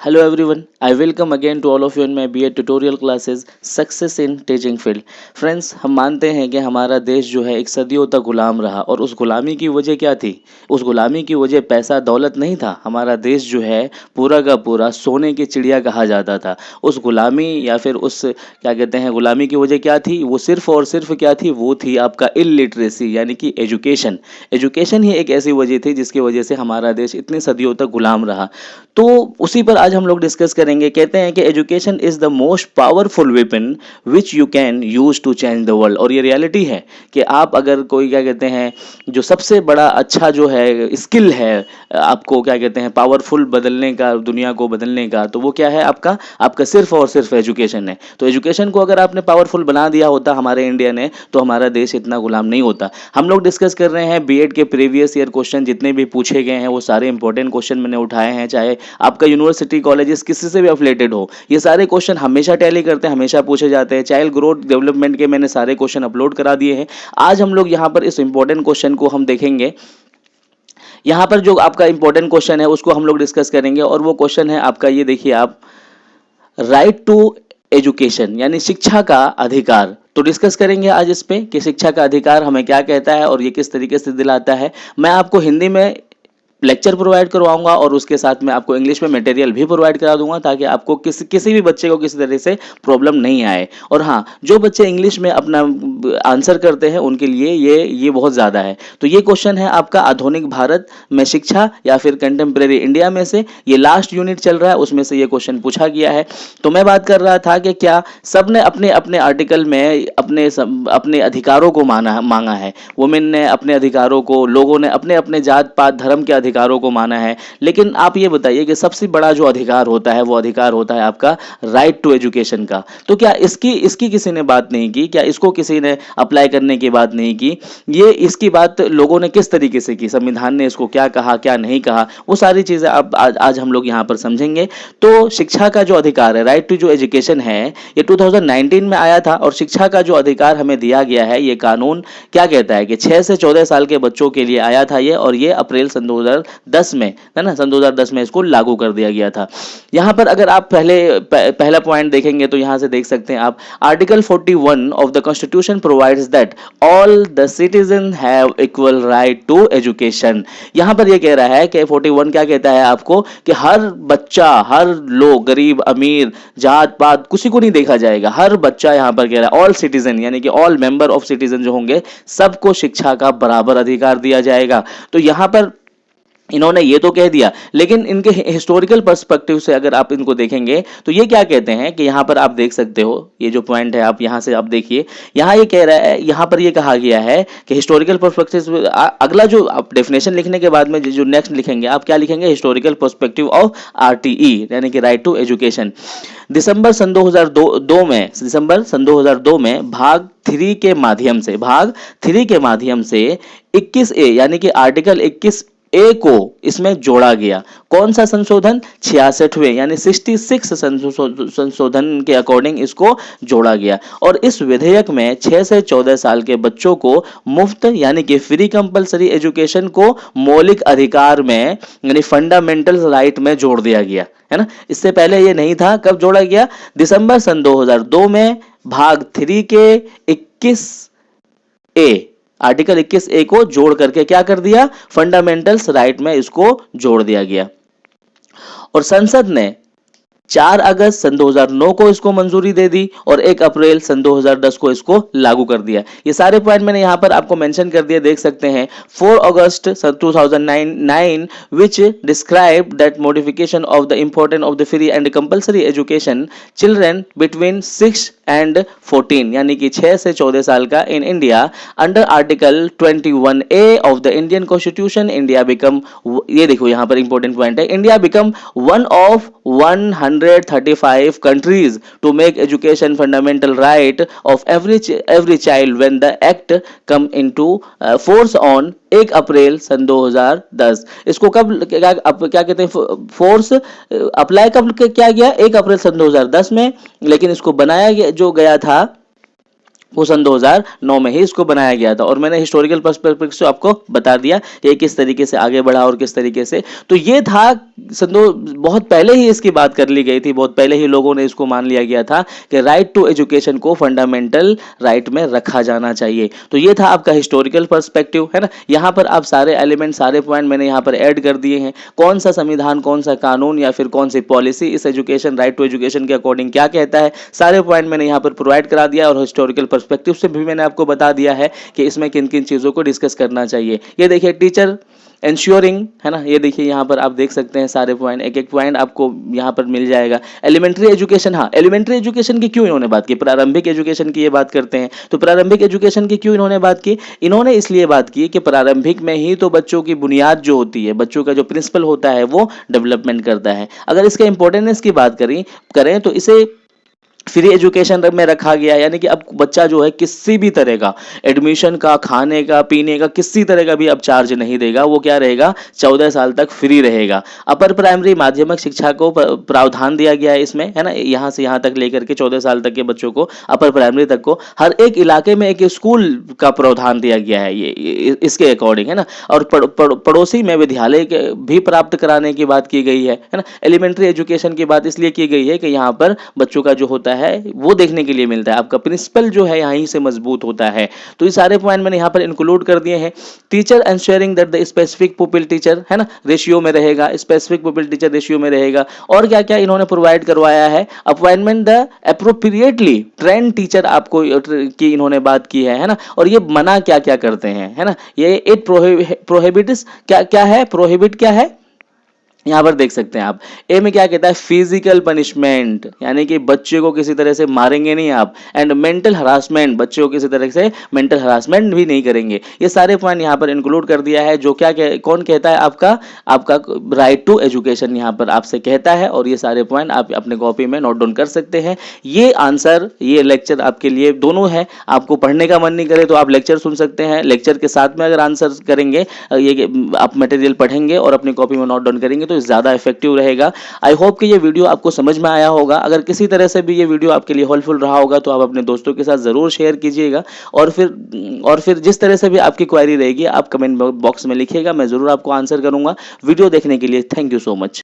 Hello everyone, I welcome again to all of you in my BA tutorial classes Success in Teaching Field। Friends, हम मानते हैं कि हमारा देश जो है एक सदियों तक गुलाम रहा और उस गुलामी की वजह क्या थी? उस गुलामी की वजह पैसा दौलत नहीं था। हमारा देश जो है पूरा का पूरा सोने की चिड़िया कहा जाता था। उस गुलामी या फिर उस क्या कहते हैं गुलामी की वजह क्या थी? वो सिर्फ और सिर्फ क्या थी? वो थी आपका इलिटरेसी यानी कि एजुकेशन। एजुकेशन ही एक ऐसी वजह थी जिसकी वजह से हमारा देश इतनी सदियों तक गुलाम रहा। तो उसी पर आज हम लोग डिस्कस करेंगे। कहते हैं कि education is the most powerful weapon which you can use to change the world. और ये रियलिटी है कि आप अगर कोई क्या कहते हैं जो सबसे बड़ा अच्छा जो है स्किल है आपको क्या कहते हैं पावरफुल बदलने का, दुनिया को बदलने का, तो वो क्या है? आपका आपका सिर्फ और सिर्फ एजुकेशन है। तो एजुकेशन को अगर आपने पावरफुल बना दिया होता हमारे इंडिया ने, तो हमारा देश इतना गुलाम नहीं होता। हम लोग डिस्कस कर रहे हैं बीएड के प्रीवियस ईयर क्वेश्चन जितने भी पूछे गए हैं वो सारे इंपॉर्टेंट क्वेश्चन मैंने उठाए हैं। चाहे आपका यूनिवर्सिटी कॉलेजेस किसी से भी अफिलेटेड हो, ये सारे क्वेश्चन हमेशा टैली करते हैं, हमेशा पूछे जाते हैं। चाइल्ड ग्रोथ डेवलपमेंट के मैंने सारे क्वेश्चन अपलोड करा दिए हैं। आज हम लोग यहाँ पर इस इंपॉर्टेंट क्वेश्चन को हम देखेंगे। यहाँ पर जो आपका इंपॉर्टेंट क्वेश्चन है उसको हम लोग डिस्कस करेंगे और वो क्वेश्चन है आपका, ये देखिए आप, राइट टू एजुकेशन यानी शिक्षा का अधिकार। तो डिस्कस करेंगे आज इस पे कि शिक्षा का अधिकार हमें क्या कहता है और ये किस तरीके से दिलाता है। मैं आपको हिंदी में लेक्चर प्रोवाइड करवाऊंगा और उसके साथ में आपको इंग्लिश में मटेरियल भी प्रोवाइड करा दूंगा ताकि आपको किसी भी बच्चे को किसी तरह से प्रॉब्लम नहीं आए। और हाँ, जो बच्चे इंग्लिश में अपना आंसर करते हैं उनके लिए ये बहुत ज़्यादा है। तो ये क्वेश्चन है आपका, आधुनिक भारत में शिक्षा या फिर कंटेम्प्रेरी इंडिया में से ये लास्ट यूनिट चल रहा है, उसमें से ये क्वेश्चन पूछा गया है। तो मैं बात कर रहा था कि क्या सबने अपने अपने आर्टिकल में अपने अधिकारों को मांगा है। वुमेन ने अपने अधिकारों को, लोगों ने अपने अपने जात पात धर्म के अधिकारों को माना है। लेकिन आप ये बताइए कि सबसे बड़ा जो अधिकार होता है वो अधिकार होता है आपका राइट टू एजुकेशन का। तो क्या इसकी किसी ने बात नहीं की? क्या इसको किसी ने अप्लाई करने की बात नहीं की? ये इसकी बात लोगों ने किस तरीके से की, संविधान ने इसको क्या कहा क्या नहीं कहा, वो सारी चीजें अब आज हम लोग यहाँ पर समझेंगे। तो शिक्षा का जो अधिकार है, राइट टू जो एजुकेशन है, ये 2019 में आया था और शिक्षा का जो अधिकार हमें दिया गया है, ये कानून क्या कहता है कि 6 से 14 साल के बच्चों के लिए आया था ये, और ये अप्रैल सन 2010 में, है ना, सन 2010 में इसको लागू कर दिया गया था। यहाँ पर अगर आप पहला पॉइंट देखेंगे तो यहाँ से देख सकते हैं आप, article 41 of the constitution provides that all the citizen have equal right to education. यहाँ पर ये कह रहा है कि 41 क्या कहता है आपको कि हर बच्चा, हर लोग, गरीब अमीर जात पात किसी को नहीं देखा जाएगा। हर बच्चा, यहाँ पर कह रहा है ऑल सिटीजन यानी कि ऑल मेंबर ऑफ सिटीजन जो होंगे सबको शिक्षा का बराबर अधिकार दिया जाएगा। तो यहाँ पर इन्होंने ये तो कह दिया, लेकिन इनके हिस्टोरिकल पर्सपेक्टिव से अगर आप इनको देखेंगे तो ये क्या कहते हैं कि यहाँ पर आप देख सकते हो, ये जो पॉइंट है आप यहाँ से आप देखिए, यहाँ ये कह रहा है, यहाँ पर ये कहा गया है कि हिस्टोरिकल पर्सपेक्टिव। अगला जो आप डेफिनेशन लिखने के बाद में जो नेक्स्ट लिखेंगे आप क्या लिखेंगे? हिस्टोरिकल पर्सपेक्टिव ऑफ आरटीई यानी कि राइट टू एजुकेशन। दिसंबर सन 2002 में भाग 3 के माध्यम से 21A यानी कि आर्टिकल 21A को इसमें जोड़ा गया। कौन सा संशोधन? 66वें यानी 66 संशोधन के अकॉर्डिंग इसको जोड़ा गया। और इस विधेयक में 6 से 14 साल के बच्चों को मुफ्त यानी कि फ्री कंपलसरी एजुकेशन को मौलिक अधिकार में यानी फंडामेंटल राइट में जोड़ दिया गया, है ना। इससे पहले ये नहीं था। कब जोड़ा गया? दिसंबर सन 2002 में भाग 3 के 21A आर्टिकल 21A को जोड़ करके क्या कर दिया? फंडामेंटल्स राइट में इसको जोड़ दिया गया। और संसद ने 4 अगस्त सन 2009 को इसको मंजूरी दे दी और 1 अप्रैल सन 2010 को इसको लागू कर दिया। ये सारे पॉइंट मैंने यहाँ पर आपको मेंशन कर दिया, देख सकते हैं। 4 अगस्त सन 2009 which described that modification of the importance of the free and compulsory education children between 6 and 14 यानी कि 6 से 14 साल का in India under article 21A of the Indian constitution India become, ये देखो यहाँ पर इंपॉर्टेंट पॉइंट है, India become one of 135 countries to make education fundamental right of every child when the act come into force on 1 अप्रैल सन 2010। इसको कब क्या कहते हैं? फोर्स अप्लाई कब क्या गया? 1 अप्रैल सन 2010 में, लेकिन इसको बनाया जो गया था वो सन 2009 में ही इसको बनाया गया था। और मैंने हिस्टोरिकल पर्सपेक्टिव से आपको बता दिया कि ये किस तरीके से आगे बढ़ा और किस तरीके से। तो ये था बहुत पहले ही इसकी बात कर ली गई थी, बहुत पहले ही लोगों ने इसको मान लिया गया था कि राइट टू एजुकेशन को फंडामेंटल राइट में रखा जाना चाहिए। तो ये था आपका हिस्टोरिकल पर्सपेक्टिव, है ना। यहाँ पर आप सारे एलिमेंट, सारे पॉइंट मैंने यहाँ पर ऐड कर दिए हैं। कौन सा संविधान, कौन सा कानून या फिर कौन सी पॉलिसी इस एजुकेशन, राइट टू एजुकेशन के अकॉर्डिंग क्या कहता है, सारे पॉइंट मैंने यहाँ पर प्रोवाइड करा दिया। और हिस्टोरिकल पर्सपेक्टिव से भी मैंने आपको बता दिया है कि इसमें किन किन चीज़ों को डिस्कस करना चाहिए। ये देखिए टीचर इंश्योरिंग, है ना, ये देखिए यहाँ पर आप देख सकते हैं सारे पॉइंट, एक एक पॉइंट आपको यहाँ पर मिल जाएगा। एलिमेंट्री एजुकेशन, हाँ एलिमेंट्री एजुकेशन की क्यों इन्होंने बात की, प्रारंभिक एजुकेशन की ये बात करते हैं। तो प्रारंभिक एजुकेशन की क्यों इन्होंने बात की, इन्होंने इसलिए बात की कि प्रारंभिक में ही तो बच्चों की बुनियाद जो होती है, बच्चों का जो प्रिंसिपल होता है वो डेवलपमेंट करता है। अगर इसका इंपॉर्टेंस की बात करें तो इसे फ्री एजुकेशन में रखा गया, यानी कि अब बच्चा जो है किसी भी तरह का एडमिशन का, खाने का, पीने का, किसी तरह का भी अब चार्ज नहीं देगा। वो क्या रहेगा, 14 साल तक फ्री रहेगा। अपर प्राइमरी माध्यमिक शिक्षा को प्रावधान दिया गया है इसमें, है ना, यहाँ से यहाँ तक लेकर के 14 साल तक के बच्चों को, अपर प्राइमरी तक को हर एक इलाके में एक स्कूल का प्रावधान दिया गया है ये इसके अकॉर्डिंग, है ना। और पड़ोसी में विद्यालय भी प्राप्त कराने की बात की गई है ना। एलिमेंट्री एजुकेशन की बात इसलिए की गई है कि यहाँ पर बच्चों का जो होता है वो देखने के लिए मिलता है, आपका प्रिंसिपल जो है यहीं से मजबूत होता है। तो ये सारे पॉइंट मैंने यहाँ पर इंक्लूड कर दिए हैं। Teacher ensuring that the specific pupil teacher, है ना, रेशियो में रहेगा, स्पेसिफिक पुपिल टीचर रेशियो में रहेगा। और क्या क्या इन्होंने प्रोवाइड करवाया है, appointment the appropriately trained teacher आपको की इन्होंने बात की है ना। और ये मना क्या क्या करते हैं, है ना, ये इट प्रोहिबिट्स क्या क्या है, प्रोहिबिट क्या है, यहाँ पर देख सकते हैं आप। ए में क्या कहता है, फिजिकल पनिशमेंट, यानी कि बच्चे को किसी तरह से मारेंगे नहीं आप। एंड मेंटल हरासमेंट, बच्चे को किसी तरह से मेंटल हरासमेंट भी नहीं करेंगे। ये सारे पॉइंट यहाँ पर इंक्लूड कर दिया है। जो क्या कौन कहता है, आपका राइट टू एजुकेशन यहाँ पर आपसे कहता है। और ये सारे पॉइंट आप अपने कॉपी में नोट डाउन कर सकते हैं। ये आंसर, ये लेक्चर आपके लिए दोनों है। आपको पढ़ने का मन नहीं करे तो आप लेक्चर सुन सकते हैं, लेक्चर के साथ में अगर आंसर करेंगे, ये आप मटेरियल पढ़ेंगे और अपनी कॉपी में नोट डाउन करेंगे तो ज़्यादा इफेक्टिव रहेगा। आई होप कि ये वीडियो आपको समझ में आया होगा। अगर किसी तरह से भी ये वीडियो आपके लिए हेल्पफुल रहा होगा तो आप अपने दोस्तों के साथ ज़रूर शेयर कीजिएगा। और फिर जिस तरह से भी आपकी क्वेरी रहेगी आप कमेंट बॉक्स में लिखिएगा, मैं ज़रूर आपको आंसर करूँगा। वीडियो देखने के लिए थैंक यू सो मच।